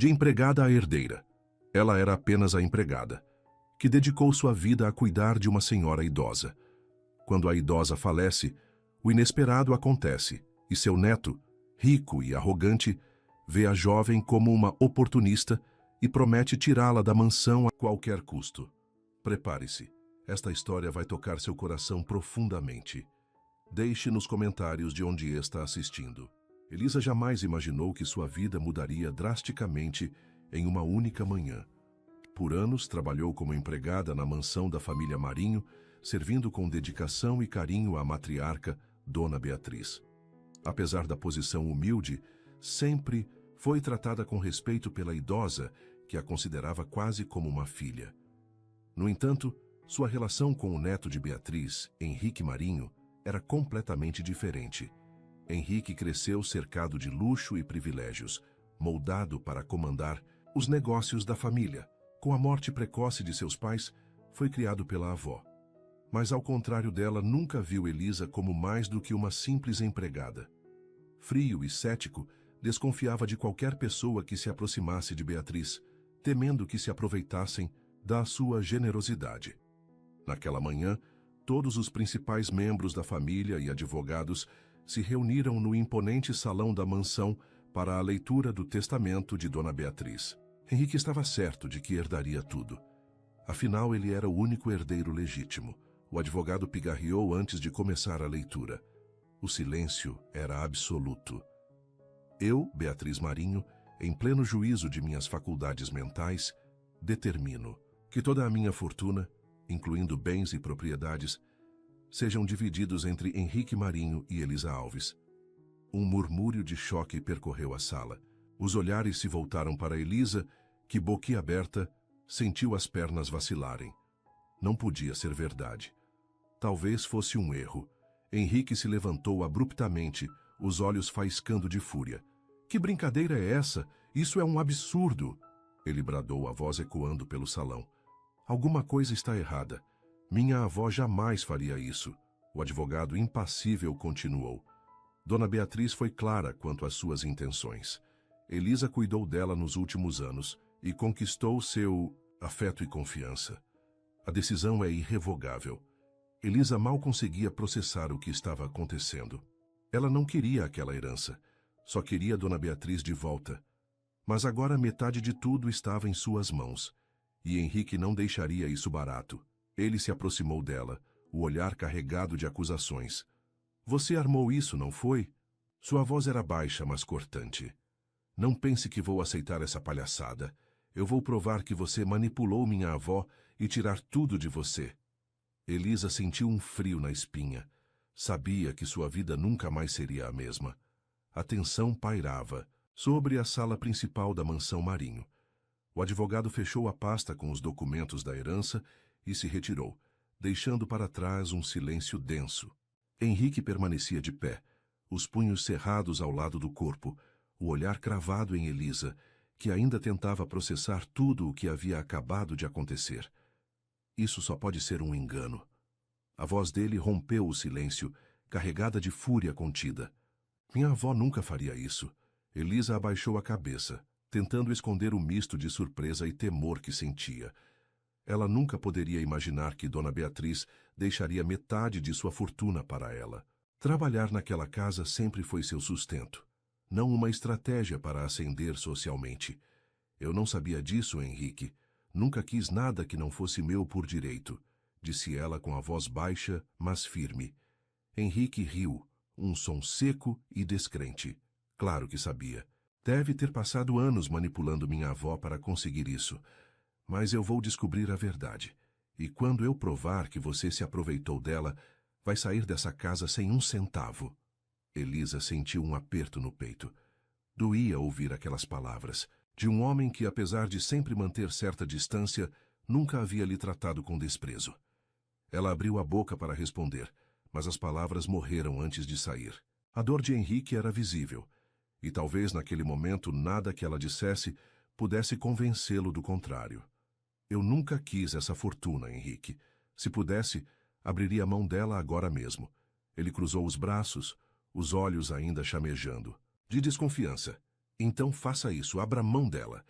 De empregada a herdeira. Ela era apenas a empregada, que dedicou sua vida a cuidar de uma senhora idosa. Quando a idosa falece, o inesperado acontece e seu neto, rico e arrogante, vê a jovem como uma oportunista e promete tirá-la da mansão a qualquer custo. Prepare-se, esta história vai tocar seu coração profundamente. Deixe nos comentários de onde está assistindo. Elisa jamais imaginou que sua vida mudaria drasticamente em uma única manhã. Por anos, trabalhou como empregada na mansão da família Marinho, servindo com dedicação e carinho à matriarca, Dona Beatriz. Apesar da posição humilde, sempre foi tratada com respeito pela idosa, que a considerava quase como uma filha. No entanto, sua relação com o neto de Beatriz, Henrique Marinho, era completamente diferente. Henrique cresceu cercado de luxo e privilégios, moldado para comandar os negócios da família. Com a morte precoce de seus pais, foi criado pela avó. Mas, ao contrário dela, nunca viu Elisa como mais do que uma simples empregada. Frio e cético, desconfiava de qualquer pessoa que se aproximasse de Beatriz, temendo que se aproveitassem da sua generosidade. Naquela manhã, todos os principais membros da família e advogados se reuniram no imponente salão da mansão para a leitura do testamento de Dona Beatriz. Henrique estava certo de que herdaria tudo. Afinal, ele era o único herdeiro legítimo. O advogado pigarreou antes de começar a leitura. O silêncio era absoluto. Eu, Beatriz Marinho, em pleno juízo de minhas faculdades mentais, determino que toda a minha fortuna, incluindo bens e propriedades, sejam divididos entre Henrique Marinho e Elisa Alves. Um murmúrio de choque percorreu a sala. Os olhares se voltaram para Elisa, que, boquiaberta, sentiu as pernas vacilarem. Não podia ser verdade. Talvez fosse um erro. Henrique se levantou abruptamente, os olhos faiscando de fúria. Que brincadeira é essa? Isso é um absurdo! Ele bradou, a voz ecoando pelo salão. Alguma coisa está errada. Minha avó jamais faria isso. O advogado impassível continuou. Dona Beatriz foi clara quanto às suas intenções. Elisa cuidou dela nos últimos anos e conquistou seu afeto e confiança. A decisão é irrevogável. Elisa mal conseguia processar o que estava acontecendo. Ela não queria aquela herança, só queria Dona Beatriz de volta. Mas agora metade de tudo estava em suas mãos, e Henrique não deixaria isso barato. Ele se aproximou dela, o olhar carregado de acusações. Você armou isso, não foi? Sua voz era baixa, mas cortante. Não pense que vou aceitar essa palhaçada. Eu vou provar que você manipulou minha avó e tirar tudo de você. Elisa sentiu um frio na espinha. Sabia que sua vida nunca mais seria a mesma. A tensão pairava sobre a sala principal da mansão Marinho. O advogado fechou a pasta com os documentos da herança e se retirou, deixando para trás um silêncio denso. Henrique permanecia de pé, os punhos cerrados ao lado do corpo, o olhar cravado em Elisa, que ainda tentava processar tudo o que havia acabado de acontecer. Isso só pode ser um engano. A voz dele rompeu o silêncio, carregada de fúria contida. Minha avó nunca faria isso. Elisa abaixou a cabeça, tentando esconder o misto de surpresa e temor que sentia. Ela nunca poderia imaginar que Dona Beatriz deixaria metade de sua fortuna para ela. Trabalhar naquela casa sempre foi seu sustento, não uma estratégia para ascender socialmente. Eu não sabia disso, Henrique. Nunca quis nada que não fosse meu por direito, disse ela com a voz baixa, mas firme. Henrique riu, um som seco e descrente. Claro que sabia. Deve ter passado anos manipulando minha avó para conseguir isso. Mas eu vou descobrir a verdade. E quando eu provar que você se aproveitou dela, vai sair dessa casa sem um centavo. Elisa sentiu um aperto no peito. Doía ouvir aquelas palavras, de um homem que, apesar de sempre manter certa distância, nunca havia lhe tratado com desprezo. Ela abriu a boca para responder, mas as palavras morreram antes de sair. A dor de Henrique era visível, e talvez naquele momento nada que ela dissesse pudesse convencê-lo do contrário. Eu nunca quis essa fortuna, Henrique. Se pudesse, abriria a mão dela agora mesmo. Ele cruzou os braços, os olhos ainda chamejando. De desconfiança. Então faça isso, abra mão dela.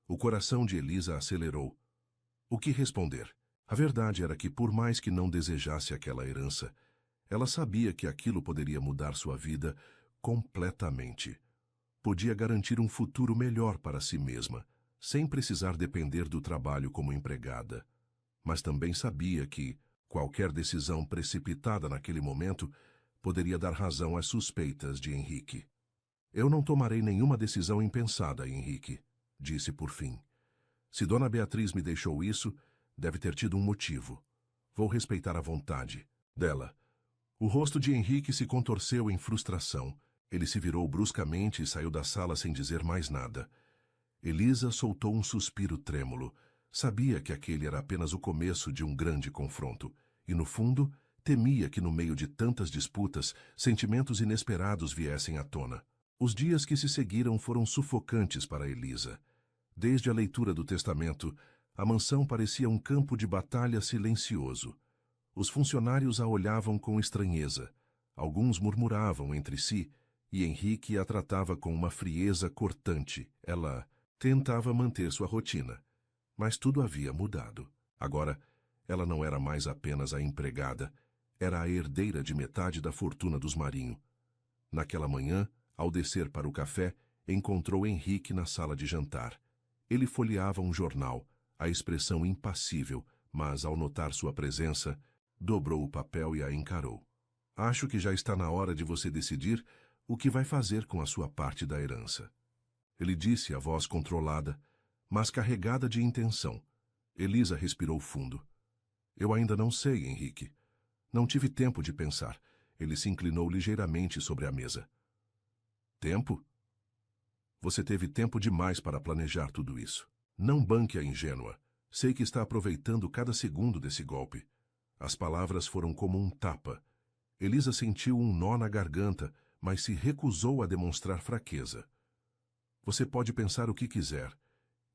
O coração de Elisa acelerou. O que responder? A verdade era que, por mais que não desejasse aquela herança, ela sabia que aquilo poderia mudar sua vida completamente. Podia garantir um futuro melhor para si mesma, sem precisar depender do trabalho como empregada. Mas também sabia que qualquer decisão precipitada naquele momento poderia dar razão às suspeitas de Henrique. Eu não tomarei nenhuma decisão impensada, Henrique, disse por fim. Se Dona Beatriz me deixou isso, deve ter tido um motivo. Vou respeitar a vontade dela. O rosto de Henrique se contorceu em frustração. Ele se virou bruscamente e saiu da sala sem dizer mais nada. Elisa soltou um suspiro trêmulo. Sabia que aquele era apenas o começo de um grande confronto. E, no fundo, temia que no meio de tantas disputas, sentimentos inesperados viessem à tona. Os dias que se seguiram foram sufocantes para Elisa. Desde a leitura do testamento, a mansão parecia um campo de batalha silencioso. Os funcionários a olhavam com estranheza. Alguns murmuravam entre si, e Henrique a tratava com uma frieza cortante. Ela tentava manter sua rotina, mas tudo havia mudado. Agora, ela não era mais apenas a empregada, era a herdeira de metade da fortuna dos Marinho. Naquela manhã, ao descer para o café, encontrou Henrique na sala de jantar. Ele folheava um jornal, a expressão impassível, mas, ao notar sua presença, dobrou o papel e a encarou. Acho que já está na hora de você decidir o que vai fazer com a sua parte da herança. Ele disse, a voz controlada, mas carregada de intenção. Elisa respirou fundo. Eu ainda não sei, Henrique. Não tive tempo de pensar. Ele se inclinou ligeiramente sobre a mesa. Tempo? Você teve tempo demais para planejar tudo isso. Não banque a ingênua. Sei que está aproveitando cada segundo desse golpe. As palavras foram como um tapa. Elisa sentiu um nó na garganta, mas se recusou a demonstrar fraqueza. Você pode pensar o que quiser.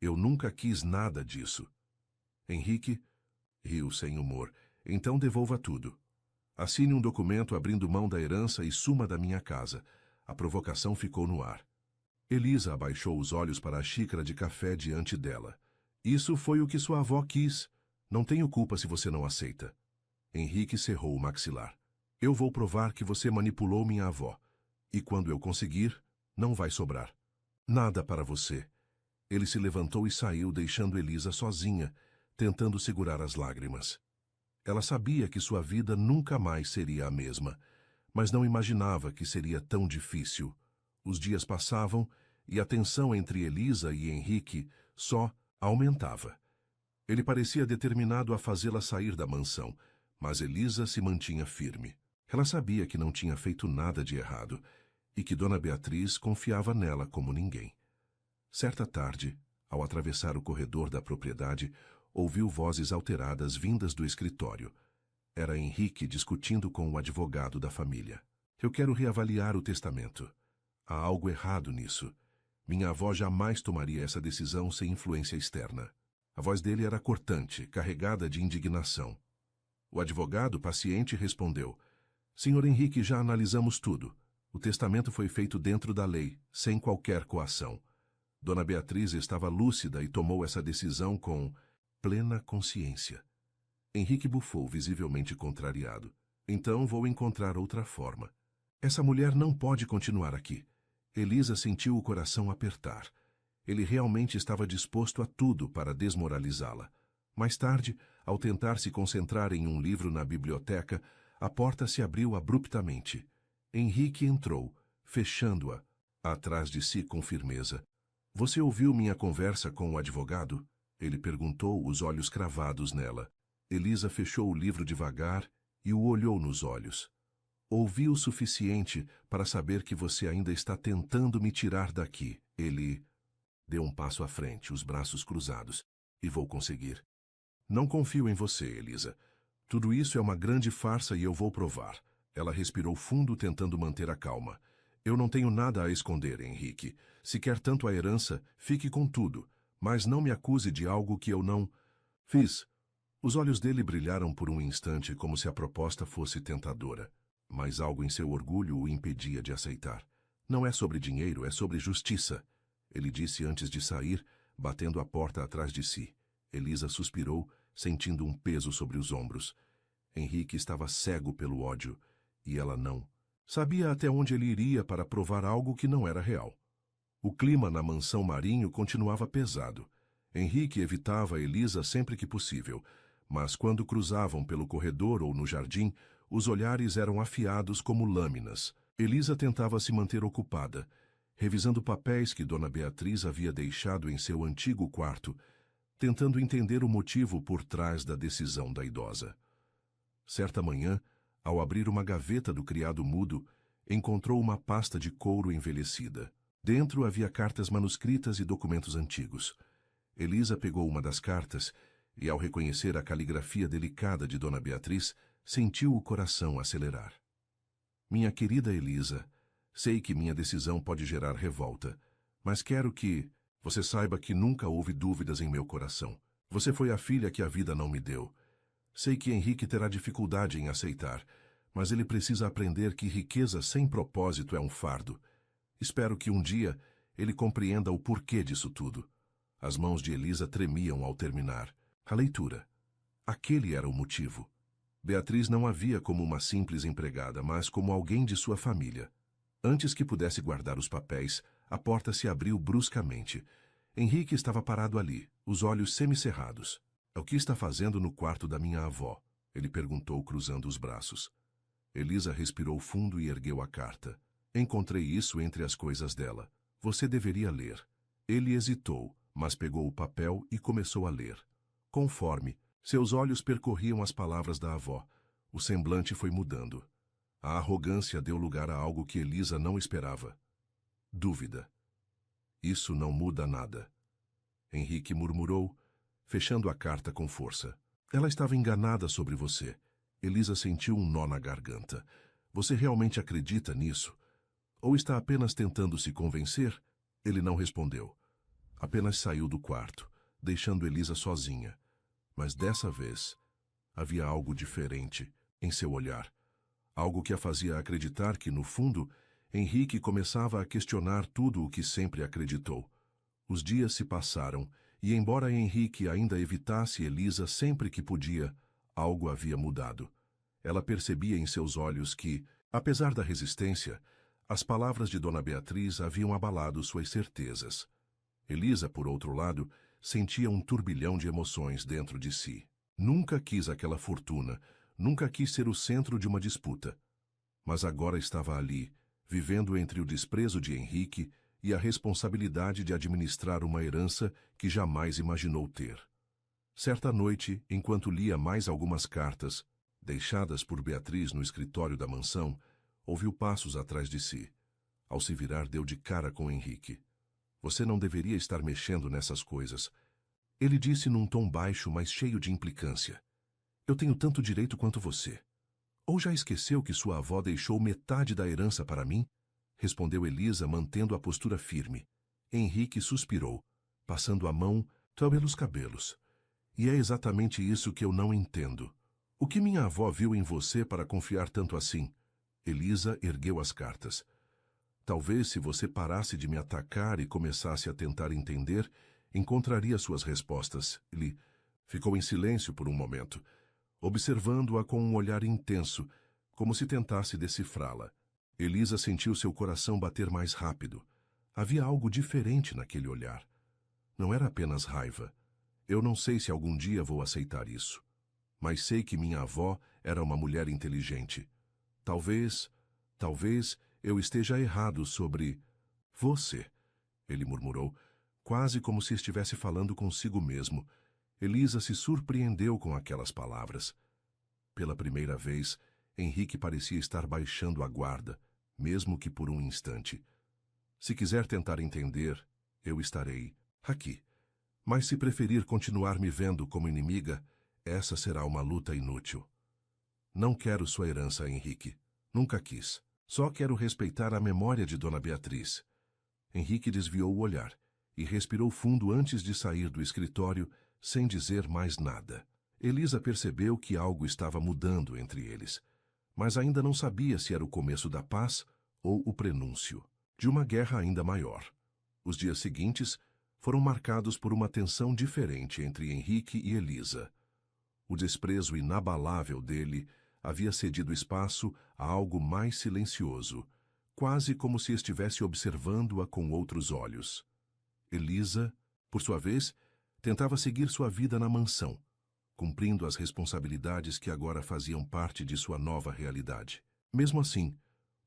Eu nunca quis nada disso. Henrique riu sem humor. Então devolva tudo. Assine um documento abrindo mão da herança e suma da minha casa. A provocação ficou no ar. Elisa abaixou os olhos para a xícara de café diante dela. Isso foi o que sua avó quis. Não tenho culpa se você não aceita. Henrique cerrou o maxilar. Eu vou provar que você manipulou minha avó. E quando eu conseguir, não vai sobrar nada para você. Ele se levantou e saiu, deixando Elisa sozinha, tentando segurar as lágrimas. Ela sabia que sua vida nunca mais seria a mesma, mas não imaginava que seria tão difícil. Os dias passavam e a tensão entre Elisa e Henrique só aumentava. Ele parecia determinado a fazê-la sair da mansão, mas Elisa se mantinha firme. Ela sabia que não tinha feito nada de errado e que Dona Beatriz confiava nela como ninguém. Certa tarde, ao atravessar o corredor da propriedade, ouviu vozes alteradas vindas do escritório. Era Henrique discutindo com o advogado da família. Eu quero reavaliar o testamento. Há algo errado nisso. Minha avó jamais tomaria essa decisão sem influência externa. A voz dele era cortante, carregada de indignação. O advogado, paciente, respondeu: Senhor Henrique, já analisamos tudo. O testamento foi feito dentro da lei, sem qualquer coação. Dona Beatriz estava lúcida e tomou essa decisão com plena consciência. Henrique bufou, visivelmente contrariado. Então vou encontrar outra forma. Essa mulher não pode continuar aqui. Elisa sentiu o coração apertar. Ele realmente estava disposto a tudo para desmoralizá-la. Mais tarde, ao tentar se concentrar em um livro na biblioteca, a porta se abriu abruptamente. Henrique entrou, fechando-a atrás de si com firmeza. Você ouviu minha conversa com o advogado? Ele perguntou, os olhos cravados nela. Elisa fechou o livro devagar e o olhou nos olhos. Ouvi o suficiente para saber que você ainda está tentando me tirar daqui. Ele deu um passo à frente, os braços cruzados. E vou conseguir. Não confio em você, Elisa. Tudo isso é uma grande farsa e eu vou provar. Ela respirou fundo, tentando manter a calma. Eu não tenho nada a esconder, Henrique. Se quer tanto a herança, fique com tudo. Mas não me acuse de algo que eu não fiz. Os olhos dele brilharam por um instante como se a proposta fosse tentadora. Mas algo em seu orgulho o impedia de aceitar. Não é sobre dinheiro, é sobre justiça. ele disse antes de sair, batendo a porta atrás de si. Elisa suspirou, sentindo um peso sobre os ombros. Henrique estava cego pelo ódio, e ela não. Sabia até onde ele iria para provar algo que não era real. O clima na mansão Marinho continuava pesado. Henrique evitava Elisa sempre que possível, mas quando cruzavam pelo corredor ou no jardim, os olhares eram afiados como lâminas. Elisa tentava se manter ocupada, revisando papéis que Dona Beatriz havia deixado em seu antigo quarto, tentando entender o motivo por trás da decisão da idosa. Certa manhã, ao abrir uma gaveta do criado mudo, encontrou uma pasta de couro envelhecida. Dentro havia cartas manuscritas e documentos antigos. Elisa pegou uma das cartas e, ao reconhecer a caligrafia delicada de Dona Beatriz, sentiu o coração acelerar. Minha querida Elisa, sei que minha decisão pode gerar revolta, mas quero que você saiba que nunca houve dúvidas em meu coração. Você foi a filha que a vida não me deu. Sei que Henrique terá dificuldade em aceitar, mas ele precisa aprender que riqueza sem propósito é um fardo. Espero que um dia ele compreenda o porquê disso tudo. As mãos de Elisa tremiam ao terminar. A leitura. Aquele era o motivo. Beatriz não a via como uma simples empregada, mas como alguém de sua família. Antes que pudesse guardar os papéis, a porta se abriu bruscamente. Henrique estava parado ali, os olhos semicerrados. — O que está fazendo no quarto da minha avó? Ele perguntou, cruzando os braços. Elisa respirou fundo e ergueu a carta. Encontrei isso entre as coisas dela. Você deveria ler. Ele hesitou, mas pegou o papel e começou a ler. Conforme, seus olhos percorriam as palavras da avó. O semblante foi mudando. A arrogância deu lugar a algo que Elisa não esperava. Dúvida. Isso não muda nada. Henrique murmurou, fechando a carta com força. Ela estava enganada sobre você. Elisa sentiu um nó na garganta. Você realmente acredita nisso? Ou está apenas tentando se convencer? Ele não respondeu. Apenas saiu do quarto, deixando Elisa sozinha. Mas dessa vez, havia algo diferente em seu olhar. Algo que a fazia acreditar que, no fundo, Henrique começava a questionar tudo o que sempre acreditou. Os dias se passaram, e embora Henrique ainda evitasse Elisa sempre que podia, algo havia mudado. Ela percebia em seus olhos que, apesar da resistência, as palavras de Dona Beatriz haviam abalado suas certezas. Elisa, por outro lado, sentia um turbilhão de emoções dentro de si. Nunca quis aquela fortuna, nunca quis ser o centro de uma disputa. Mas agora estava ali, vivendo entre o desprezo de Henrique e a responsabilidade de administrar uma herança que jamais imaginou ter. Certa noite, enquanto lia mais algumas cartas, deixadas por Beatriz no escritório da mansão, ouviu passos atrás de si. Ao se virar, deu de cara com Henrique. Você não deveria estar mexendo nessas coisas. Ele disse num tom baixo, mas cheio de implicância. Eu tenho tanto direito quanto você. Ou já esqueceu que sua avó deixou metade da herança para mim? Respondeu Elisa, mantendo a postura firme. Henrique suspirou, passando a mão pelos cabelos. E é exatamente isso que eu não entendo. O que minha avó viu em você para confiar tanto assim? Elisa ergueu as cartas. Talvez se você parasse de me atacar e começasse a tentar entender, encontraria suas respostas. Ele ficou em silêncio por um momento, observando-a com um olhar intenso, como se tentasse decifrá-la. Elisa sentiu seu coração bater mais rápido. Havia algo diferente naquele olhar. Não era apenas raiva. Eu não sei se algum dia vou aceitar isso. Mas sei que minha avó era uma mulher inteligente. Talvez eu esteja errado sobre você, ele murmurou, quase como se estivesse falando consigo mesmo. Elisa se surpreendeu com aquelas palavras. Pela primeira vez, Henrique parecia estar baixando a guarda, mesmo que por um instante. Se quiser tentar entender, eu estarei aqui. Mas se preferir continuar me vendo como inimiga, essa será uma luta inútil. Não quero sua herança, Henrique. Nunca quis. Só quero respeitar a memória de Dona Beatriz. Henrique desviou o olhar e respirou fundo antes de sair do escritório, sem dizer mais nada. Elisa percebeu que algo estava mudando entre eles, mas ainda não sabia se era o começo da paz ou o prenúncio de uma guerra ainda maior. Os dias seguintes foram marcados por uma tensão diferente entre Henrique e Elisa. O desprezo inabalável dele havia cedido espaço a algo mais silencioso, quase como se estivesse observando-a com outros olhos. Elisa, por sua vez, tentava seguir sua vida na mansão, cumprindo as responsabilidades que agora faziam parte de sua nova realidade. Mesmo assim,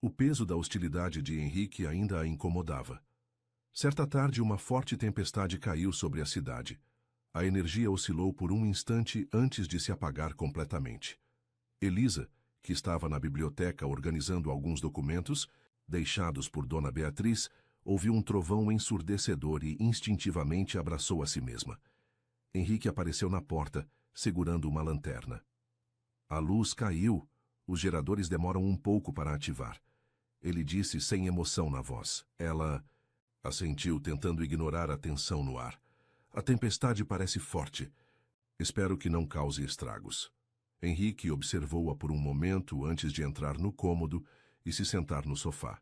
o peso da hostilidade de Henrique ainda a incomodava. Certa tarde, uma forte tempestade caiu sobre a cidade. A energia oscilou por um instante antes de se apagar completamente. Elisa, que estava na biblioteca organizando alguns documentos, deixados por Dona Beatriz, ouviu um trovão ensurdecedor e instintivamente abraçou a si mesma. Henrique apareceu na porta, segurando uma lanterna. A luz caiu. Os geradores demoram um pouco para ativar. Ele disse sem emoção na voz. Ela assentiu, tentando ignorar a tensão no ar. A tempestade parece forte. Espero que não cause estragos. Henrique observou-a por um momento antes de entrar no cômodo e se sentar no sofá.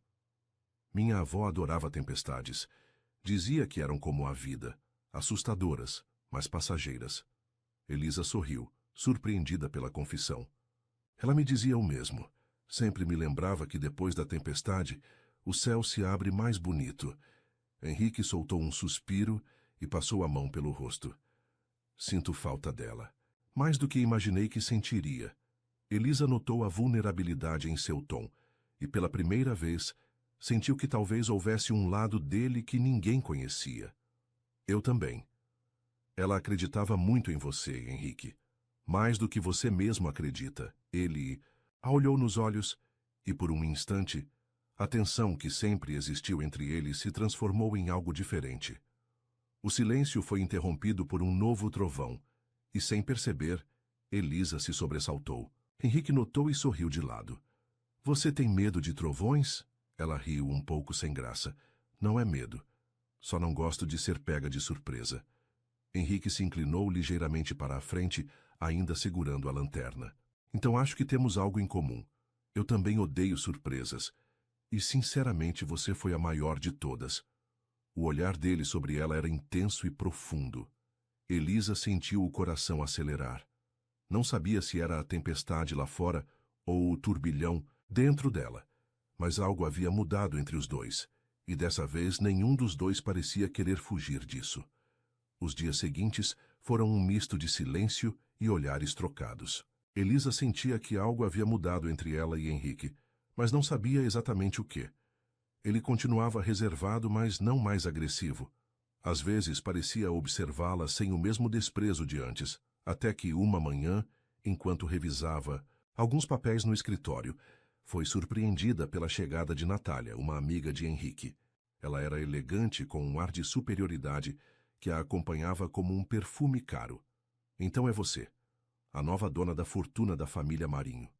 Minha avó adorava tempestades. Dizia que eram como a vida, assustadoras, mas passageiras. Elisa sorriu, surpreendida pela confissão. Ela me dizia o mesmo. Sempre me lembrava que depois da tempestade, o céu se abre mais bonito. Henrique soltou um suspiro e passou a mão pelo rosto. Sinto falta dela. Mais do que imaginei que sentiria. Elisa notou a vulnerabilidade em seu tom e, pela primeira vez, sentiu que talvez houvesse um lado dele que ninguém conhecia. Eu também. Ela acreditava muito em você, Henrique. Mais do que você mesmo acredita. Ele a olhou nos olhos e, por um instante, a tensão que sempre existiu entre eles se transformou em algo diferente. O silêncio foi interrompido por um novo trovão e, sem perceber, Elisa se sobressaltou. Henrique notou e sorriu de lado. Você tem medo de trovões? Ela riu um pouco sem graça. Não é medo. Só não gosto de ser pega de surpresa. Henrique se inclinou ligeiramente para a frente, ainda segurando a lanterna. Então acho que temos algo em comum. Eu também odeio surpresas. E, sinceramente, você foi a maior de todas. O olhar dele sobre ela era intenso e profundo. Elisa sentiu o coração acelerar. Não sabia se era a tempestade lá fora ou o turbilhão dentro dela, mas algo havia mudado entre os dois, e dessa vez nenhum dos dois parecia querer fugir disso. Os dias seguintes foram um misto de silêncio e olhares trocados. Elisa sentia que algo havia mudado entre ela e Henrique, mas não sabia exatamente o quê. Ele continuava reservado, mas não mais agressivo. Às vezes parecia observá-la sem o mesmo desprezo de antes, até que uma manhã, enquanto revisava alguns papéis no escritório, foi surpreendida pela chegada de Natália, uma amiga de Henrique. Ela era elegante, com um ar de superioridade que a acompanhava como um perfume caro. Então é você, a nova dona da fortuna da família Marinho.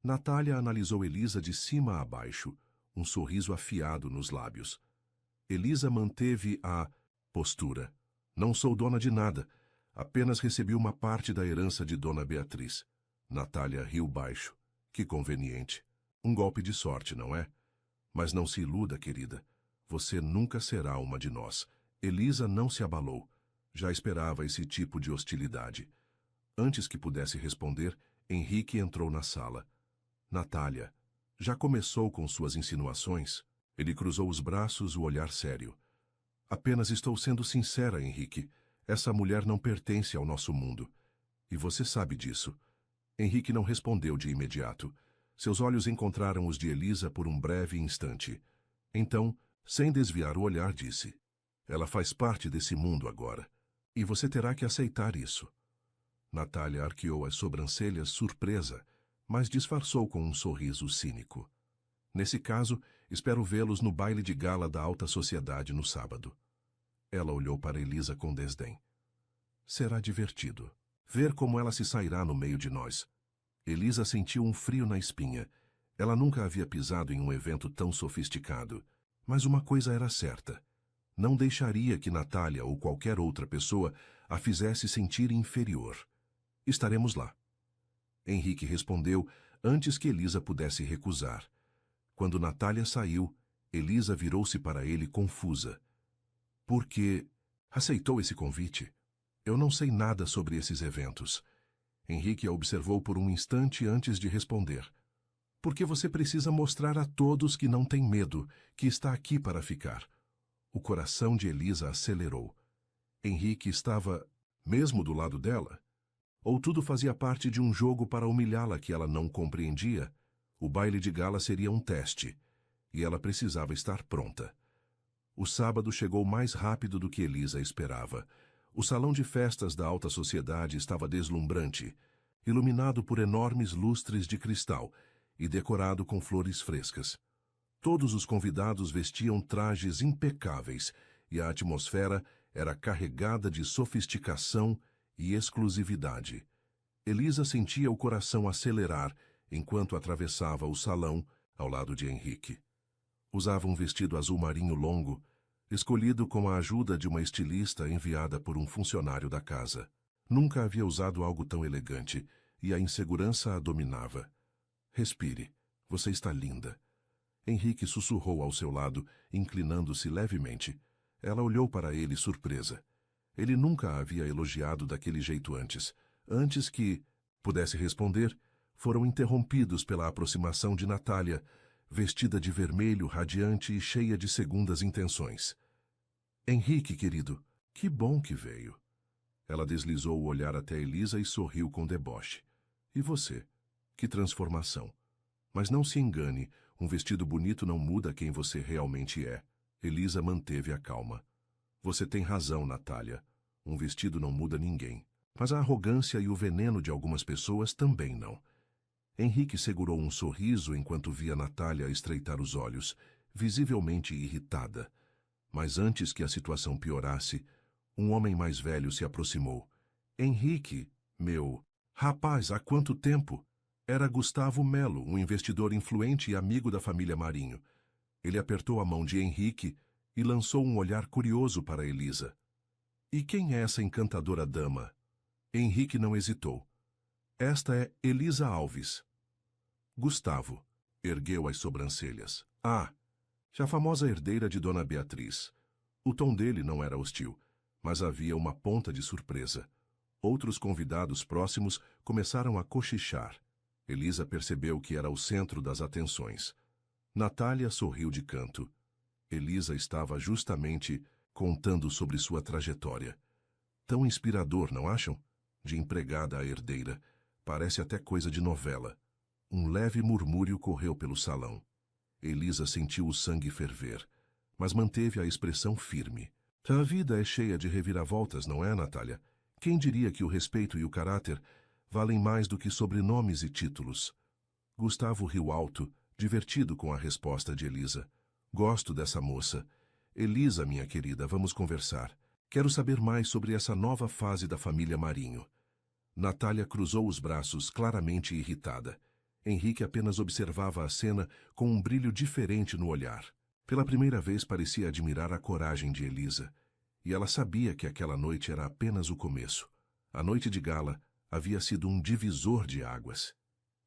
Natália analisou Elisa de cima a baixo, um sorriso afiado nos lábios. Elisa manteve a postura. Não sou dona de nada. Apenas recebi uma parte da herança de Dona Beatriz. Natália riu baixo. Que conveniente. Um golpe de sorte, não é? Mas não se iluda, querida. Você nunca será uma de nós. Elisa não se abalou. Já esperava esse tipo de hostilidade. Antes que pudesse responder, Henrique entrou na sala. Natália, já começou com suas insinuações? Ele cruzou os braços, o olhar sério. Apenas estou sendo sincera, Henrique. Essa mulher não pertence ao nosso mundo. E você sabe disso. Henrique não respondeu de imediato. Seus olhos encontraram os de Elisa por um breve instante. Então, sem desviar o olhar, disse: Ela faz parte desse mundo agora. E você terá que aceitar isso. Natália arqueou as sobrancelhas, surpresa, mas disfarçou com um sorriso cínico. Nesse caso, espero vê-los no baile de gala da alta sociedade no sábado. Ela olhou para Elisa com desdém. Será divertido. Ver como ela se sairá no meio de nós. Elisa sentiu um frio na espinha. Ela nunca havia pisado em um evento tão sofisticado. Mas uma coisa era certa. Não deixaria que Natália ou qualquer outra pessoa a fizesse sentir inferior. Estaremos lá. Henrique respondeu antes que Elisa pudesse recusar. Quando Natália saiu, Elisa virou-se para ele confusa. Por que aceitou esse convite? Eu não sei nada sobre esses eventos. Henrique a observou por um instante antes de responder. Porque você precisa mostrar a todos que não tem medo, que está aqui para ficar. O coração de Elisa acelerou. Henrique estava mesmo do lado dela? Ou tudo fazia parte de um jogo para humilhá-la que ela não compreendia? O baile de gala seria um teste, e ela precisava estar pronta. O sábado chegou mais rápido do que Elisa esperava. O salão de festas da alta sociedade estava deslumbrante, iluminado por enormes lustres de cristal e decorado com flores frescas. Todos os convidados vestiam trajes impecáveis e a atmosfera era carregada de sofisticação e exclusividade. Elisa sentia o coração acelerar enquanto atravessava o salão ao lado de Henrique. Usava um vestido azul marinho longo, escolhido com a ajuda de uma estilista enviada por um funcionário da casa. Nunca havia usado algo tão elegante, e a insegurança a dominava. Respire, você está linda. Henrique sussurrou ao seu lado, inclinando-se levemente. Ela olhou para ele surpresa. Ele nunca a havia elogiado daquele jeito antes. Antes que pudesse responder, foram interrompidos pela aproximação de Natália, vestida de vermelho, radiante e cheia de segundas intenções. Henrique, querido, que bom que veio. Ela deslizou o olhar até Elisa e sorriu com deboche. E você? Que transformação. Mas não se engane, um vestido bonito não muda quem você realmente é. Elisa manteve a calma. Você tem razão, Natália. Um vestido não muda ninguém. Mas a arrogância e o veneno de algumas pessoas também não. Henrique segurou um sorriso enquanto via Natália estreitar os olhos, visivelmente irritada. Mas antes que a situação piorasse, um homem mais velho se aproximou. Henrique, meu... Rapaz, há quanto tempo? Era Gustavo Melo, um investidor influente e amigo da família Marinho. Ele apertou a mão de Henrique e lançou um olhar curioso para Elisa. E quem é essa encantadora dama? Henrique não hesitou. Esta é Elisa Alves. Gustavo ergueu as sobrancelhas. Ah, a famosa herdeira de Dona Beatriz. O tom dele não era hostil, mas havia uma ponta de surpresa. Outros convidados próximos começaram a cochichar. Elisa percebeu que era o centro das atenções. Natália sorriu de canto. Elisa estava justamente contando sobre sua trajetória. Tão inspirador, não acham? De empregada a herdeira. Parece até coisa de novela. Um leve murmúrio correu pelo salão. Elisa sentiu o sangue ferver, mas manteve a expressão firme. A vida é cheia de reviravoltas, não é, Natália? Quem diria que o respeito e o caráter valem mais do que sobrenomes e títulos? Gustavo riu alto, divertido com a resposta de Elisa. Gosto dessa moça. Elisa, minha querida, vamos conversar. Quero saber mais sobre essa nova fase da família Marinho. Natália cruzou os braços, claramente irritada. Henrique apenas observava a cena com um brilho diferente no olhar. Pela primeira vez parecia admirar a coragem de Elisa. E ela sabia que aquela noite era apenas o começo. A noite de gala havia sido um divisor de águas.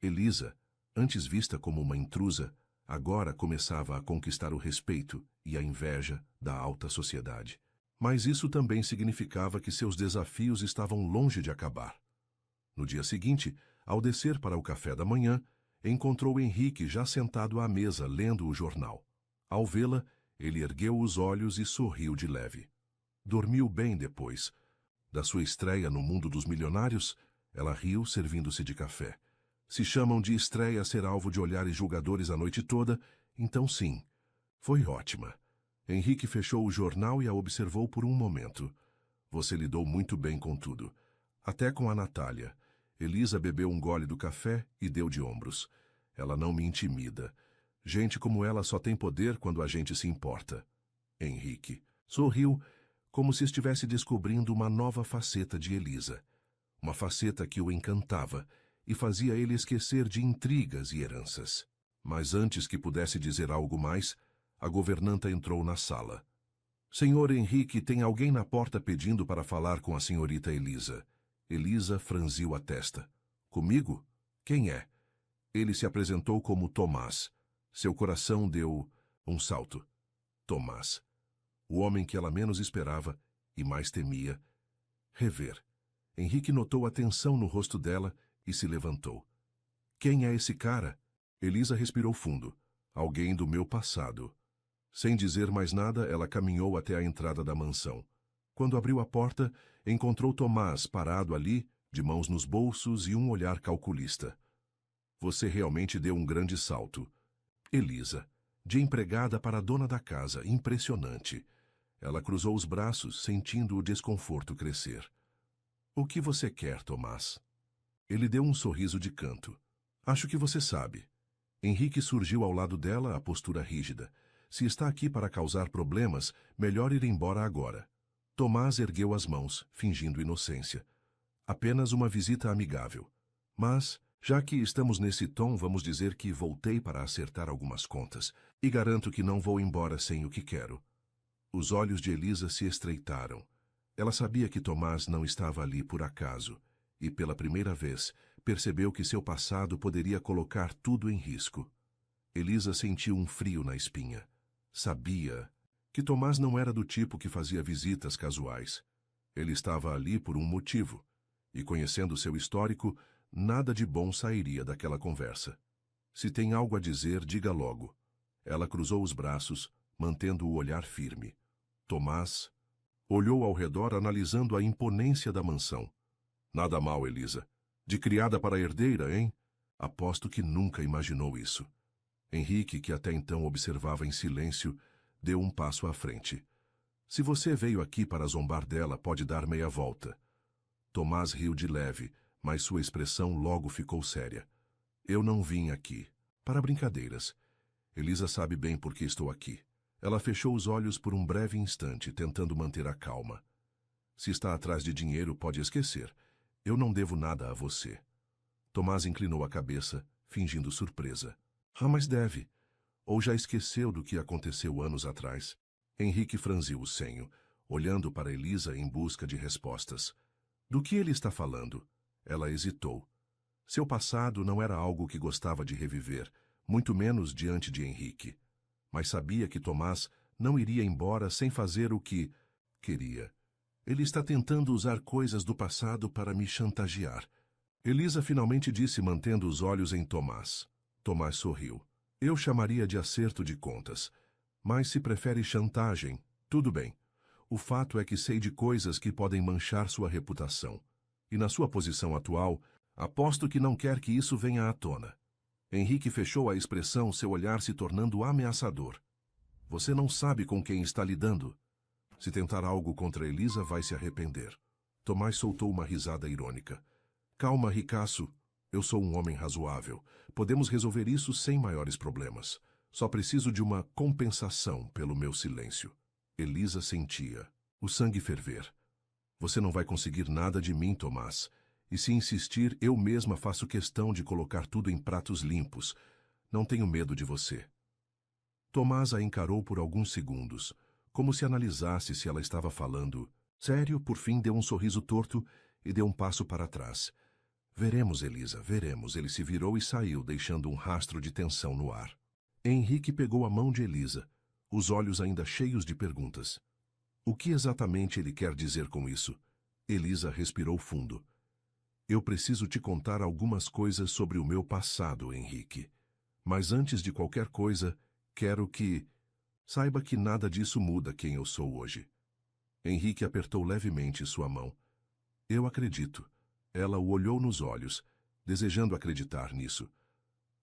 Elisa, antes vista como uma intrusa, agora começava a conquistar o respeito e a inveja da alta sociedade. Mas isso também significava que seus desafios estavam longe de acabar. No dia seguinte, ao descer para o café da manhã, encontrou Henrique já sentado à mesa lendo o jornal. Ao vê-la, ele ergueu os olhos e sorriu de leve. Dormiu bem depois. Da sua estreia no mundo dos milionários, ela riu servindo-se de café. Se chamam de estreia ser alvo de olhares julgadores a noite toda, então sim. Foi ótima. Henrique fechou o jornal e a observou por um momento. Você lidou muito bem com tudo. Até com a Natália. Elisa bebeu um gole do café e deu de ombros. Ela não me intimida. Gente como ela só tem poder quando a gente se importa. Henrique sorriu, como se estivesse descobrindo uma nova faceta de Elisa. Uma faceta que o encantava e fazia ele esquecer de intrigas e heranças. Mas antes que pudesse dizer algo mais, a governanta entrou na sala. Senhor Henrique, tem alguém na porta pedindo para falar com a senhorita Elisa. Elisa franziu a testa. Comigo? Quem é? Ele se apresentou como Tomás. Seu coração deu um salto. Tomás. o homem que ela menos esperava e mais temia. Rever. Henrique notou a tensão no rosto dela e se levantou. Quem é esse cara? Elisa respirou fundo. Alguém do meu passado. Sem dizer mais nada, ela caminhou até a entrada da mansão. Quando abriu a porta, encontrou Tomás parado ali, de mãos nos bolsos e um olhar calculista. Você realmente deu um grande salto. Elisa, de empregada para dona da casa, impressionante. Ela cruzou os braços, sentindo o desconforto crescer. O que você quer, Tomás? Ele deu um sorriso de canto. Acho que você sabe. Henrique surgiu ao lado dela, a postura rígida. Se está aqui para causar problemas, melhor ir embora agora. Tomás ergueu as mãos, fingindo inocência. Apenas uma visita amigável. Mas, já que estamos nesse tom, vamos dizer que voltei para acertar algumas contas, e garanto que não vou embora sem o que quero. Os olhos de Elisa se estreitaram. Ela sabia que Tomás não estava ali por acaso, e pela primeira vez percebeu que seu passado poderia colocar tudo em risco. Elisa sentiu um frio na espinha. Sabia que Tomás não era do tipo que fazia visitas casuais. Ele estava ali por um motivo, e conhecendo seu histórico, nada de bom sairia daquela conversa. Se tem algo a dizer, diga logo. Ela cruzou os braços, mantendo o olhar firme. Tomás olhou ao redor, analisando a imponência da mansão. Nada mal, Elisa. De criada para herdeira, hein? Aposto que nunca imaginou isso. Henrique, que até então observava em silêncio, deu um passo à frente. Se você veio aqui para zombar dela, pode dar meia volta. Tomás riu de leve, mas sua expressão logo ficou séria. Eu não vim aqui para brincadeiras. Elisa sabe bem por que estou aqui. Ela fechou os olhos por um breve instante, tentando manter a calma. Se está atrás de dinheiro, pode esquecer. Eu não devo nada a você. Tomás inclinou a cabeça, fingindo surpresa. Ah, mas deve. Ou já esqueceu do que aconteceu anos atrás? Henrique franziu o senho, olhando para Elisa em busca de respostas. Do que ele está falando? Ela hesitou. Seu passado não era algo que gostava de reviver, muito menos diante de Henrique. Mas sabia que Tomás não iria embora sem fazer o que queria. Ele está tentando usar coisas do passado para me chantagear. Elisa finalmente disse, mantendo os olhos em Tomás. Tomás sorriu. Eu chamaria de acerto de contas. Mas se prefere chantagem, tudo bem. O fato é que sei de coisas que podem manchar sua reputação. E na sua posição atual, aposto que não quer que isso venha à tona. Henrique fechou a expressão, seu olhar se tornando ameaçador. Você não sabe com quem está lidando. Se tentar algo contra Elisa, vai se arrepender. Tomás soltou uma risada irônica. Calma, ricaço. Eu sou um homem razoável. Podemos resolver isso sem maiores problemas. Só preciso de uma compensação pelo meu silêncio. Elisa sentia o sangue ferver. Você não vai conseguir nada de mim, Tomás. E se insistir, eu mesma faço questão de colocar tudo em pratos limpos. Não tenho medo de você. Tomás a encarou por alguns segundos, como se analisasse se ela estava falando sério. Por fim deu um sorriso torto e deu um passo para trás. Veremos, Elisa, veremos. Ele se virou e saiu, deixando um rastro de tensão no ar. Henrique pegou a mão de Elisa, os olhos ainda cheios de perguntas. O que exatamente ele quer dizer com isso? Elisa respirou fundo. Eu preciso te contar algumas coisas sobre o meu passado, Henrique. Mas antes de qualquer coisa, quero que saiba que nada disso muda quem eu sou hoje. Henrique apertou levemente sua mão. Eu acredito. Ela o olhou nos olhos, desejando acreditar nisso.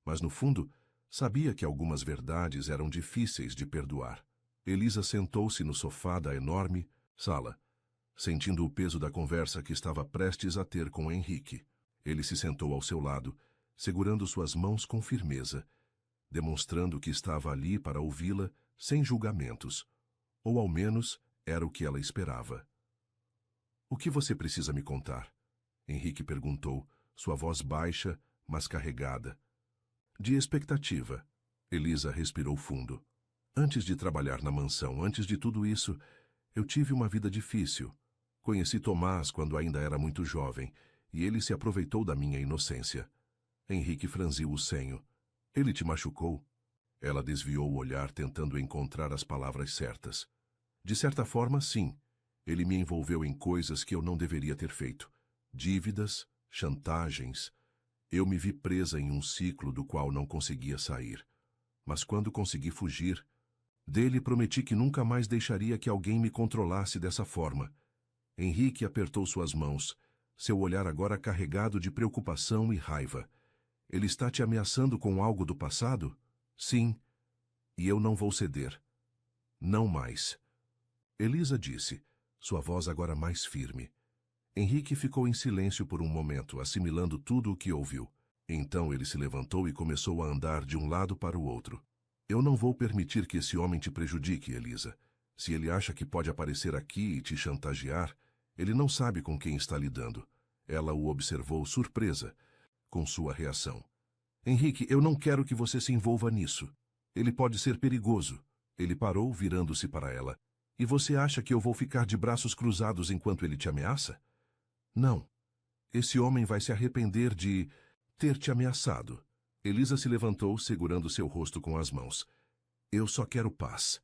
Mas, no fundo, sabia que algumas verdades eram difíceis de perdoar. Elisa sentou-se no sofá da enorme sala, sentindo o peso da conversa que estava prestes a ter com Henrique. Ele se sentou ao seu lado, segurando suas mãos com firmeza, demonstrando que estava ali para ouvi-la sem julgamentos, ou ao menos era o que ela esperava. O que você precisa me contar? Henrique perguntou, sua voz baixa, mas carregada. De expectativa. Elisa respirou fundo. Antes de trabalhar na mansão, antes de tudo isso, eu tive uma vida difícil. Conheci Tomás quando ainda era muito jovem, e ele se aproveitou da minha inocência. Henrique franziu o senho. Ele te machucou? Ela desviou o olhar, tentando encontrar as palavras certas. De certa forma, sim. Ele me envolveu em coisas que eu não deveria ter feito. Dívidas, chantagens. Eu me vi presa em um ciclo do qual não conseguia sair. Mas quando consegui fugir, dele prometi que nunca mais deixaria que alguém me controlasse dessa forma. Henrique apertou suas mãos, seu olhar agora carregado de preocupação e raiva. Ele está te ameaçando com algo do passado? Sim. E eu não vou ceder. Não mais. Elisa disse, sua voz agora mais firme. Henrique ficou em silêncio por um momento, assimilando tudo o que ouviu. Então ele se levantou e começou a andar de um lado para o outro. Eu não vou permitir que esse homem te prejudique, Elisa. Se ele acha que pode aparecer aqui e te chantagear, ele não sabe com quem está lidando. Ela o observou surpresa com sua reação. Henrique, eu não quero que você se envolva nisso. Ele pode ser perigoso. Ele parou, virando-se para ela. E você acha que eu vou ficar de braços cruzados enquanto ele te ameaça? Não. Esse homem vai se arrepender de ter te ameaçado. Elisa se levantou, segurando seu rosto com as mãos. Eu só quero paz.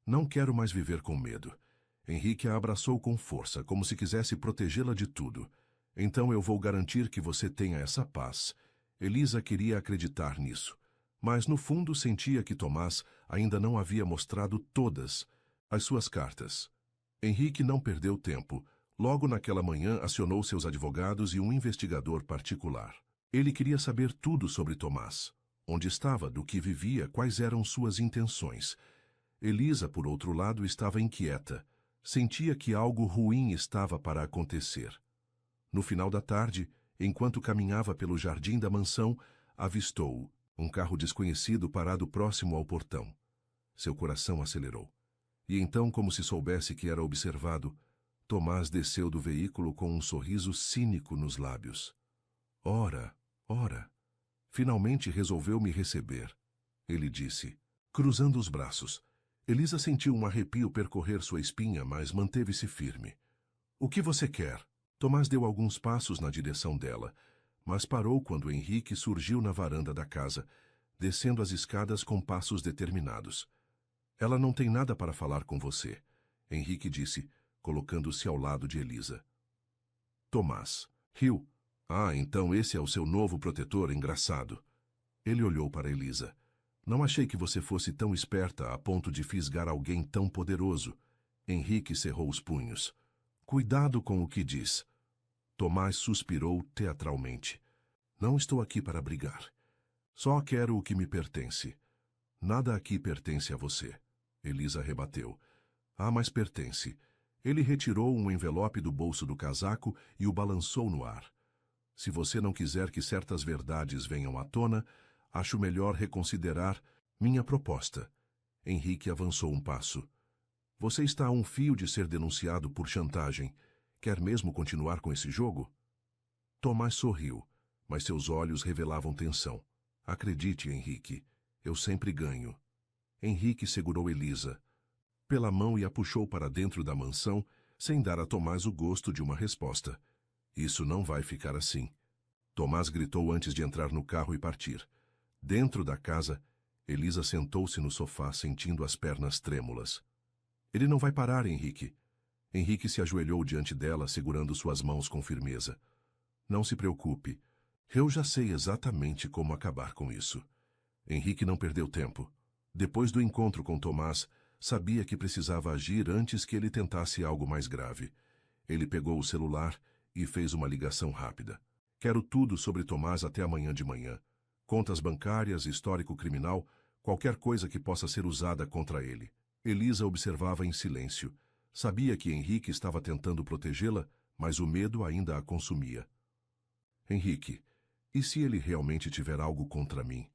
Não quero mais viver com medo. Henrique a abraçou com força, como se quisesse protegê-la de tudo. Então eu vou garantir que você tenha essa paz. Elisa queria acreditar nisso, mas no fundo sentia que Tomás ainda não havia mostrado todas as suas cartas. Henrique não perdeu tempo. Logo naquela manhã acionou seus advogados e um investigador particular. Ele queria saber tudo sobre Tomás. Onde estava, do que vivia, quais eram suas intenções. Elisa, por outro lado, estava inquieta. Sentia que algo ruim estava para acontecer. No final da tarde, enquanto caminhava pelo jardim da mansão, avistou um carro desconhecido parado próximo ao portão. Seu coração acelerou. E então, como se soubesse que era observado, Tomás desceu do veículo com um sorriso cínico nos lábios. Ora, finalmente resolveu me receber, ele disse, cruzando os braços. Elisa sentiu um arrepio percorrer sua espinha, mas manteve-se firme. O que você quer? Tomás deu alguns passos na direção dela, mas parou quando Henrique surgiu na varanda da casa, descendo as escadas com passos determinados. Ela não tem nada para falar com você, Henrique disse, colocando-se ao lado de Elisa. Tomás riu. Ah, então esse é o seu novo protetor, engraçado. Ele olhou para Elisa. Não achei que você fosse tão esperta a ponto de fisgar alguém tão poderoso. Henrique cerrou os punhos. Cuidado com o que diz. Tomás suspirou teatralmente. Não estou aqui para brigar. Só quero o que me pertence. Nada aqui pertence a você. Elisa rebateu. Ah, mas pertence. Ele retirou um envelope do bolso do casaco e o balançou no ar. Se você não quiser que certas verdades venham à tona, acho melhor reconsiderar minha proposta. Henrique avançou um passo. Você está a um fio de ser denunciado por chantagem. Quer mesmo continuar com esse jogo? Tomás sorriu, mas seus olhos revelavam tensão. Acredite, Henrique, eu sempre ganho. Henrique segurou Elisa pela mão e a puxou para dentro da mansão, sem dar a Tomás o gosto de uma resposta. Isso não vai ficar assim. Tomás gritou antes de entrar no carro e partir. Dentro da casa, Elisa sentou-se no sofá, sentindo as pernas trêmulas. Ele não vai parar, Henrique. Henrique se ajoelhou diante dela, segurando suas mãos com firmeza. Não se preocupe. Eu já sei exatamente como acabar com isso. Henrique não perdeu tempo. Depois do encontro com Tomás, sabia que precisava agir antes que ele tentasse algo mais grave. Ele pegou o celular e fez uma ligação rápida. Quero tudo sobre Tomás até amanhã de manhã. Contas bancárias, histórico criminal, qualquer coisa que possa ser usada contra ele. Elisa observava em silêncio. Sabia que Henrique estava tentando protegê-la, mas o medo ainda a consumia. Henrique, e se ele realmente tiver algo contra mim?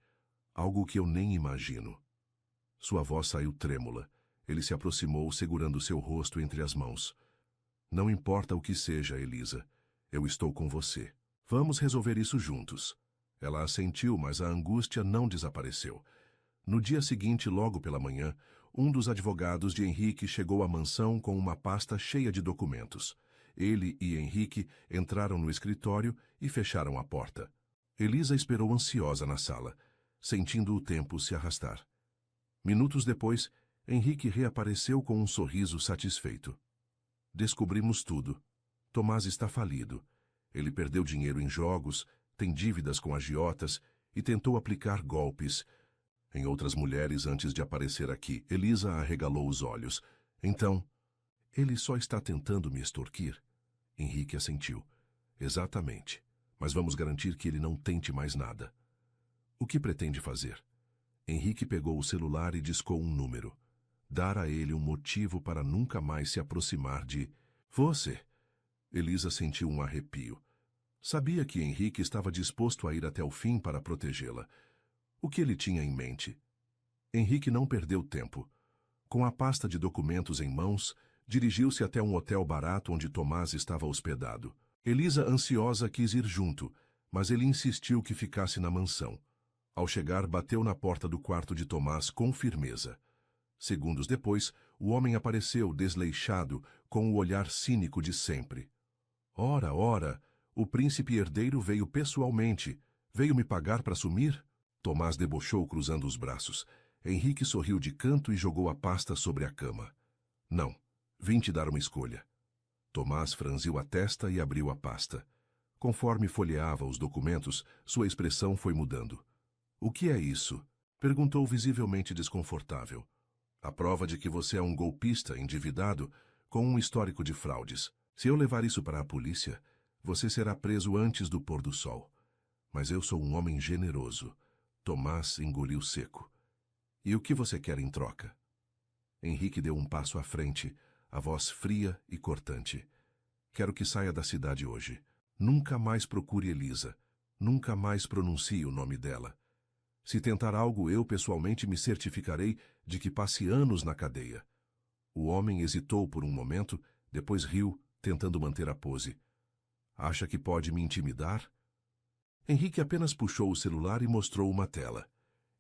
Algo que eu nem imagino. Sua voz saiu trêmula. Ele se aproximou, segurando seu rosto entre as mãos. Não importa o que seja, Elisa. Eu estou com você. Vamos resolver isso juntos. Ela assentiu, mas a angústia não desapareceu. No dia seguinte, logo pela manhã, um dos advogados de Henrique chegou à mansão com uma pasta cheia de documentos. Ele e Henrique entraram no escritório e fecharam a porta. Elisa esperou ansiosa na sala, sentindo o tempo se arrastar. Minutos depois, Henrique reapareceu com um sorriso satisfeito. Descobrimos tudo. Tomás está falido. Ele perdeu dinheiro em jogos, tem dívidas com agiotas e tentou aplicar golpes em outras mulheres antes de aparecer aqui. Elisa arregalou os olhos. Então, ele só está tentando me extorquir? Henrique assentiu. Exatamente. Mas vamos garantir que ele não tente mais nada. O que pretende fazer? Henrique pegou o celular e discou um número. Dar a ele um motivo para nunca mais se aproximar de você. Elisa sentiu um arrepio. Sabia que Henrique estava disposto a ir até o fim para protegê-la. O que ele tinha em mente? Henrique não perdeu tempo. Com a pasta de documentos em mãos, dirigiu-se até um hotel barato onde Tomás estava hospedado. Elisa, ansiosa, quis ir junto, mas ele insistiu que ficasse na mansão. Ao chegar, bateu na porta do quarto de Tomás com firmeza. Segundos depois, o homem apareceu, desleixado, com o olhar cínico de sempre. Ora, ora, o príncipe herdeiro veio pessoalmente. Veio me pagar para sumir? Tomás debochou cruzando os braços. Henrique sorriu de canto e jogou a pasta sobre a cama. Não, vim te dar uma escolha. Tomás franziu a testa e abriu a pasta. Conforme folheava os documentos, sua expressão foi mudando. O que é isso? Perguntou visivelmente desconfortável. A prova de que você é um golpista endividado com um histórico de fraudes. Se eu levar isso para a polícia, você será preso antes do pôr do sol. Mas eu sou um homem generoso. Tomás engoliu seco. E o que você quer em troca? Henrique deu um passo à frente, a voz fria e cortante. Quero que saia da cidade hoje. Nunca mais procure Elisa. Nunca mais pronuncie o nome dela. Se tentar algo, eu pessoalmente me certificarei de que passe anos na cadeia. O homem hesitou por um momento, depois riu, tentando manter a pose. Acha que pode me intimidar? Henrique apenas puxou o celular e mostrou uma tela.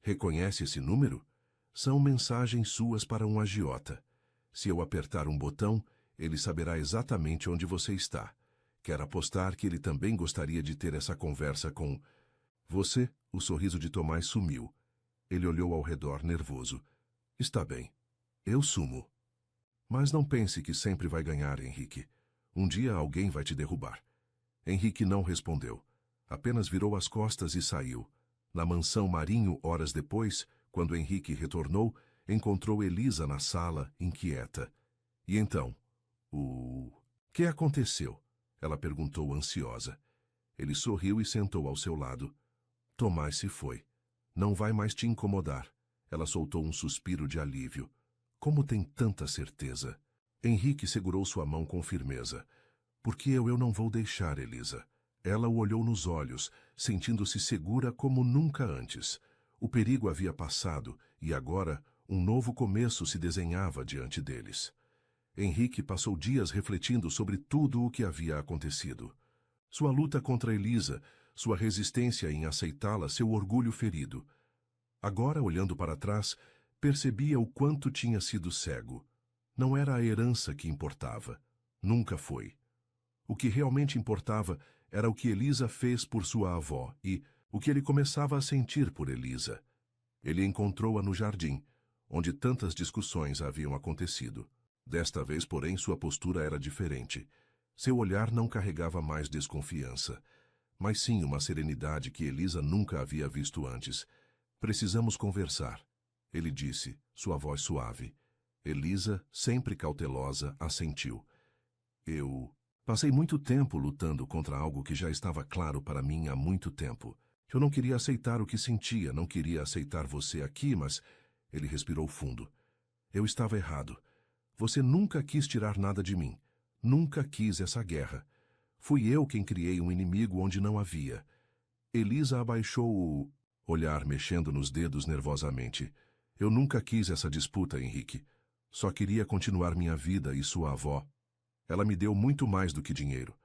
Reconhece esse número? São mensagens suas para um agiota. Se eu apertar um botão, ele saberá exatamente onde você está. Quero apostar que ele também gostaria de ter essa conversa com você. O sorriso de Tomás sumiu. Ele olhou ao redor, nervoso. Está bem. Eu sumo. Mas não pense que sempre vai ganhar, Henrique. Um dia alguém vai te derrubar. Henrique não respondeu. Apenas virou as costas e saiu. Na mansão Marinho, horas depois, quando Henrique retornou, encontrou Elisa na sala, inquieta. E então? O que aconteceu? Ela perguntou ansiosa. Ele sorriu e sentou ao seu lado. Tomás se foi. Não vai mais te incomodar. Ela soltou um suspiro de alívio. Como tem tanta certeza? Henrique segurou sua mão com firmeza. Porque eu não vou deixar, Elisa. Ela o olhou nos olhos, sentindo-se segura como nunca antes. O perigo havia passado e agora um novo começo se desenhava diante deles. Henrique passou dias refletindo sobre tudo o que havia acontecido. Sua luta contra Elisa, sua resistência em aceitá-la, seu orgulho ferido. Agora, olhando para trás, percebia o quanto tinha sido cego. Não era a herança que importava. Nunca foi. O que realmente importava era o que Elisa fez por sua avó e o que ele começava a sentir por Elisa. Ele encontrou-a no jardim, onde tantas discussões haviam acontecido. Desta vez, porém, sua postura era diferente. Seu olhar não carregava mais desconfiança, mas sim uma serenidade que Elisa nunca havia visto antes. Precisamos conversar, ele disse, sua voz suave. Elisa, sempre cautelosa, assentiu. Eu passei muito tempo lutando contra algo que já estava claro para mim há muito tempo. Eu não queria aceitar o que sentia, não queria aceitar você aqui, mas... Ele respirou fundo. Eu estava errado. Você nunca quis tirar nada de mim. Nunca quis essa guerra. Fui eu quem criei um inimigo onde não havia. Elisa abaixou o olhar, mexendo nos dedos nervosamente. Eu nunca quis essa disputa, Henrique. Só queria continuar minha vida e sua avó. Ela me deu muito mais do que dinheiro.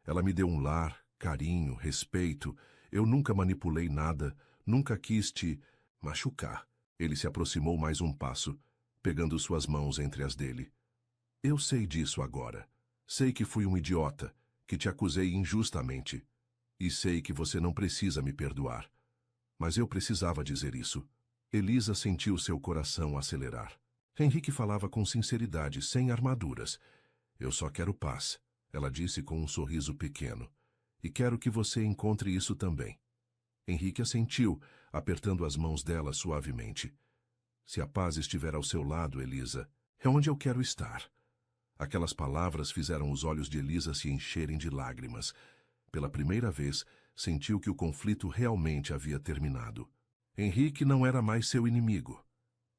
Ela me deu um lar, carinho, respeito. Eu nunca manipulei nada, nunca quis te machucar. Ele se aproximou mais um passo, pegando suas mãos entre as dele. Eu sei disso agora. Sei que fui um idiota, que te acusei injustamente. E sei que você não precisa me perdoar. Mas eu precisava dizer isso. Elisa sentiu seu coração acelerar. Henrique falava com sinceridade, sem armaduras. Eu só quero paz, ela disse com um sorriso pequeno. E quero que você encontre isso também. Henrique assentiu, apertando as mãos dela suavemente. Se a paz estiver ao seu lado, Elisa, é onde eu quero estar. Aquelas palavras fizeram os olhos de Elisa se encherem de lágrimas. Pela primeira vez, sentiu que o conflito realmente havia terminado. Henrique não era mais seu inimigo.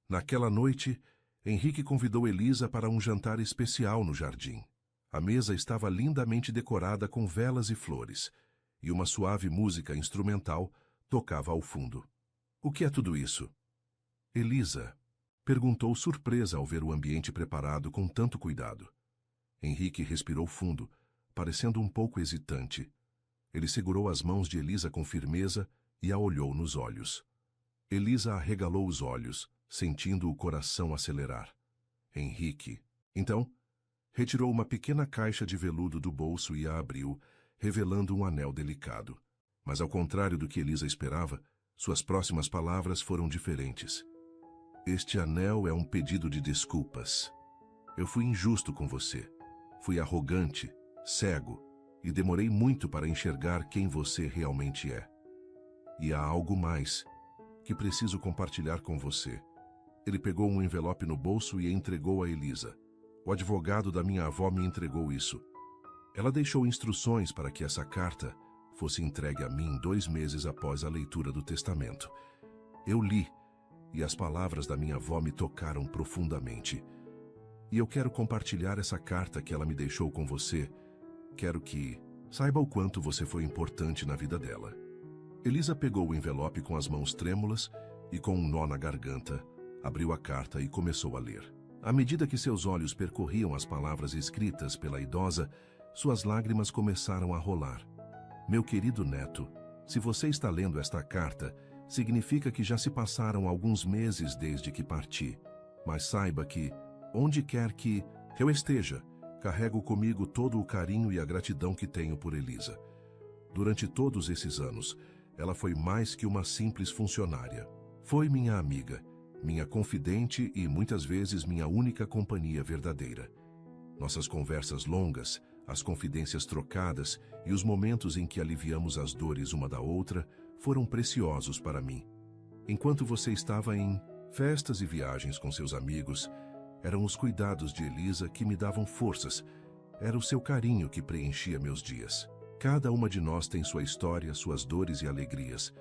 Naquela noite, Henrique convidou Elisa para um jantar especial no jardim. A mesa estava lindamente decorada com velas e flores, e uma suave música instrumental tocava ao fundo. O que é tudo isso? Elisa perguntou surpresa ao ver o ambiente preparado com tanto cuidado. Henrique respirou fundo, parecendo um pouco hesitante. Ele segurou as mãos de Elisa com firmeza e a olhou nos olhos. Elisa arregalou os olhos, sentindo o coração acelerar. Henrique, então, retirou uma pequena caixa de veludo do bolso e a abriu, revelando um anel delicado. Mas ao contrário do que Elisa esperava, suas próximas palavras foram diferentes. Este anel é um pedido de desculpas. Eu fui injusto com você. Fui arrogante, cego, e demorei muito para enxergar quem você realmente é. E há algo mais que preciso compartilhar com você. Ele pegou um envelope no bolso e entregou a Elisa. O advogado da minha avó me entregou isso. Ela deixou instruções para que essa carta fosse entregue a mim 2 meses após a leitura do testamento. Eu li, e as palavras da minha avó me tocaram profundamente. E eu quero compartilhar essa carta que ela me deixou com você. Quero que saiba o quanto você foi importante na vida dela. Elisa pegou o envelope com as mãos trêmulas e com um nó na garganta, abriu a carta e começou a ler. À medida que seus olhos percorriam as palavras escritas pela idosa, suas lágrimas começaram a rolar. Meu querido neto, se você está lendo esta carta, significa que já se passaram alguns meses desde que parti. Mas saiba que, onde quer que eu esteja, carrego comigo todo o carinho e a gratidão que tenho por Elisa. Durante todos esses anos, ela foi mais que uma simples funcionária. Foi minha amiga, minha confidente e muitas vezes minha única companhia verdadeira. Nossas conversas longas, as confidências trocadas e os momentos em que aliviamos as dores uma da outra foram preciosos para mim. Enquanto você estava em festas e viagens com seus amigos, eram os cuidados de Elisa que me davam forças, era o seu carinho que preenchia meus dias. Cada uma de nós tem sua história, suas dores e alegrias,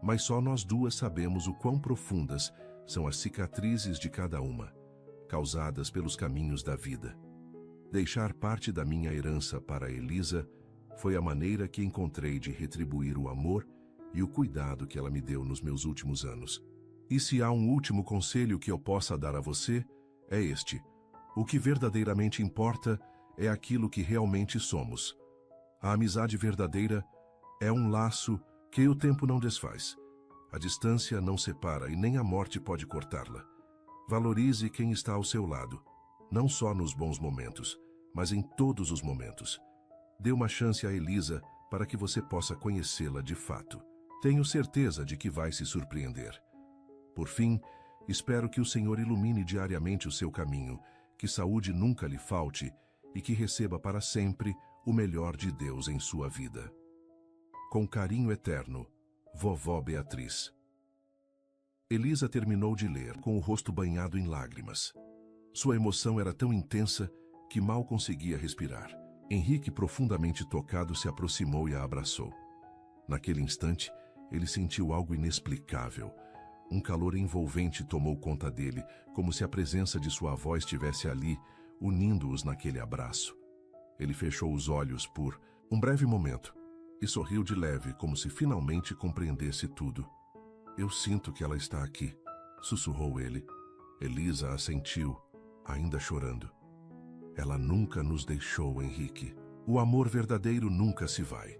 mas só nós duas sabemos o quão profundas são as cicatrizes de cada uma, causadas pelos caminhos da vida. Deixar parte da minha herança para Elisa foi a maneira que encontrei de retribuir o amor e o cuidado que ela me deu nos meus últimos anos. E se há um último conselho que eu possa dar a você, é este: o que verdadeiramente importa é aquilo que realmente somos. A amizade verdadeira é um laço que o tempo não desfaz. A distância não separa e nem a morte pode cortá-la. Valorize quem está ao seu lado, não só nos bons momentos, mas em todos os momentos. Dê uma chance a Elisa para que você possa conhecê-la de fato. Tenho certeza de que vai se surpreender. Por fim, espero que o Senhor ilumine diariamente o seu caminho, que saúde nunca lhe falte e que receba para sempre o melhor de Deus em sua vida. Com carinho eterno, Vovó Beatriz. Elisa terminou de ler com o rosto banhado em lágrimas. Sua emoção era tão intensa que mal conseguia respirar. Henrique, profundamente tocado, se aproximou e a abraçou. Naquele instante, ele sentiu algo inexplicável. Um calor envolvente tomou conta dele, como se a presença de sua avó estivesse ali, unindo-os naquele abraço. Ele fechou os olhos por um breve momento e sorriu de leve, como se finalmente compreendesse tudo. Eu sinto que ela está aqui, sussurrou ele. Elisa assentiu, ainda chorando. Ela nunca nos deixou, Henrique. O amor verdadeiro nunca se vai.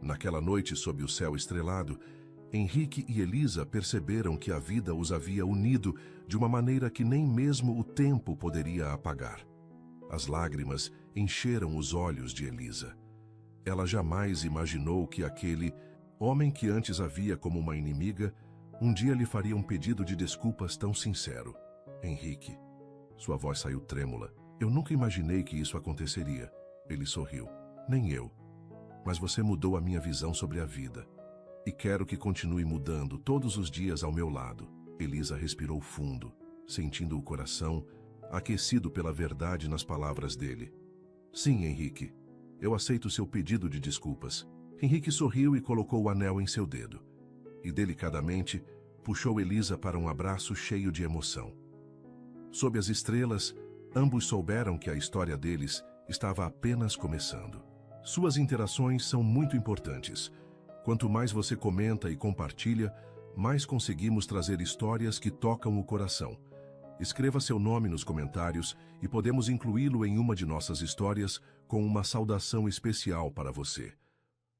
Naquela noite, sob o céu estrelado, Henrique e Elisa perceberam que a vida os havia unido de uma maneira que nem mesmo o tempo poderia apagar. As lágrimas encheram os olhos de Elisa. Ela jamais imaginou que aquele homem que antes a via como uma inimiga, um dia lhe faria um pedido de desculpas tão sincero. Henrique, Sua voz saiu trêmula. Eu nunca imaginei que isso aconteceria. Ele sorriu. Nem eu. Mas você mudou a minha visão sobre a vida. E quero que continue mudando todos os dias ao meu lado. Elisa respirou fundo, sentindo o coração aquecido pela verdade nas palavras dele. Sim, Henrique. Eu aceito seu pedido de desculpas. Henrique sorriu e colocou o anel em seu dedo. E delicadamente puxou Elisa para um abraço cheio de emoção. Sob as estrelas, ambos souberam que a história deles estava apenas começando. Suas interações são muito importantes. Quanto mais você comenta e compartilha, mais conseguimos trazer histórias que tocam o coração. Escreva seu nome nos comentários e podemos incluí-lo em uma de nossas histórias com uma saudação especial para você.